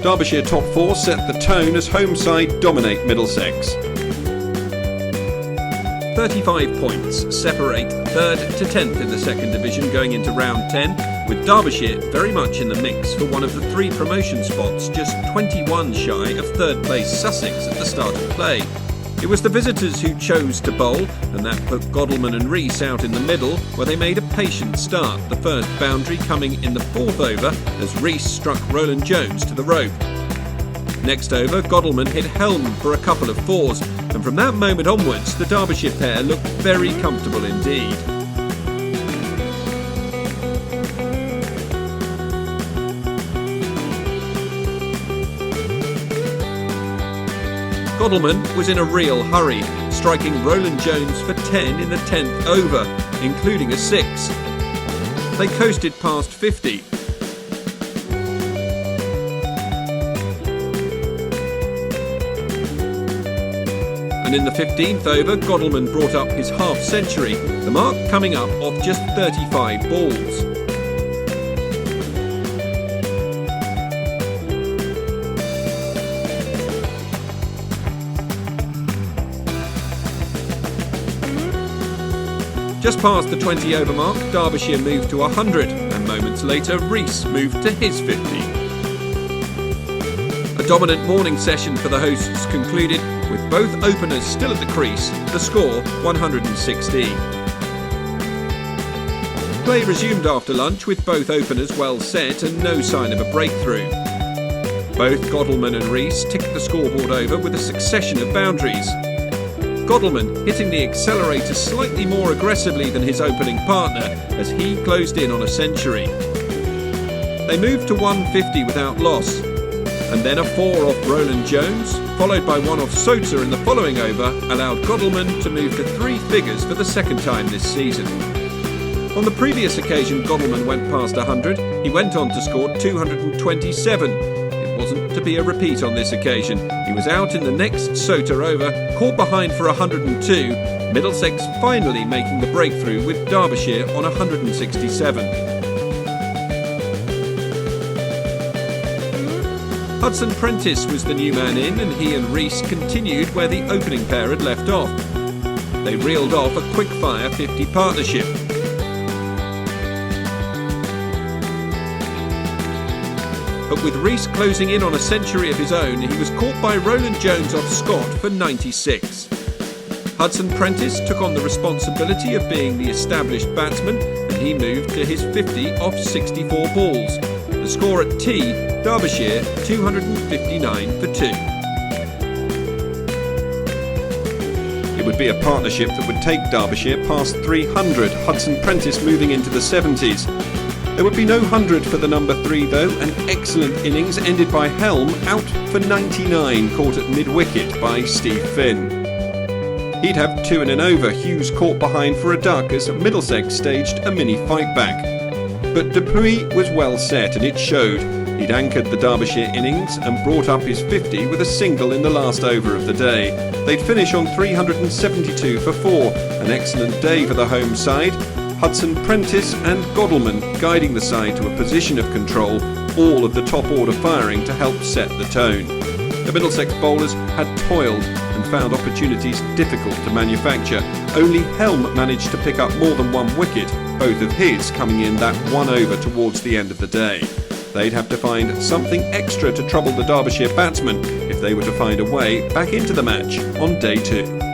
Derbyshire top four set the tone as home side dominate Middlesex. 35 points separate 3rd to 10th in the second division going into round 10, with Derbyshire very much in the mix for one of the 3 promotion spots, just 21 shy of 3rd place Sussex at the start of play. It was the visitors who chose to bowl, and that put Godalming and Rees out in the middle, where they made a patient start, the first boundary coming in the 4th over as Rees struck Roland Jones to the rope. Next over, Godalming hit Helm for a couple of 4s, and from that moment onwards, the Derbyshire pair looked very comfortable indeed. Godalming was in a real hurry, striking Roland Jones for 10 in the 10th over, including a 6. They coasted past 50. And in the 15th over, Godalming brought up his half-century, the mark coming up off just 35 balls. Just past the 20 over mark, Derbyshire moved to 100, and moments later, Rees moved to his 50. A dominant morning session for the hosts concluded with both openers still at the crease, the score 116. Play resumed after lunch with both openers well set and no sign of a breakthrough. Both Godalming and Rees ticked the scoreboard over with a succession of boundaries. Godalming hitting the accelerator slightly more aggressively than his opening partner as he closed in on a century. They moved to 150 without loss, and then a 4 off Roland Jones, followed by one off Sota in the following over, allowed Godalming to move to 3 figures for the second time this season. On the previous occasion Godalming went past 100, he went on to score 227. It wasn't to be a repeat on this occasion. He was out in the next Sota over, caught behind for 102, Middlesex finally making the breakthrough with Derbyshire on 167. Hudson Prentice was the new man in, and he and Rees continued where the opening pair had left off. They reeled off a quick-fire 50 partnership. But with Rees closing in on a century of his own, he was caught by Roland Jones off Scott for 96. Hudson Prentice took on the responsibility of being the established batsman, and he moved to his 50 off 64 balls. The score at tea, Derbyshire 259 for 2. It would be a partnership that would take Derbyshire past 300, Hudson Prentice moving into the 70s. There would be no 100 for the number 3 though, an excellent innings ended by Helm out for 99, caught at mid-wicket by Steve Finn. He'd have 2 in an over, Hughes caught behind for a duck as Middlesex staged a mini fight back. But Dupuy was well set and it showed. He'd anchored the Derbyshire innings and brought up his 50 with a single in the last over of the day. They'd finish on 372 for 4, an excellent day for the home side. Hudson Prentice and Godalming guiding the side to a position of control, all of the top order firing to help set the tone. The Middlesex bowlers had toiled and found opportunities difficult to manufacture. Only Helm managed to pick up more than 1 wicket, both of his coming in that 1 over towards the end of the day. They'd have to find something extra to trouble the Derbyshire batsmen if they were to find a way back into the match on day 2.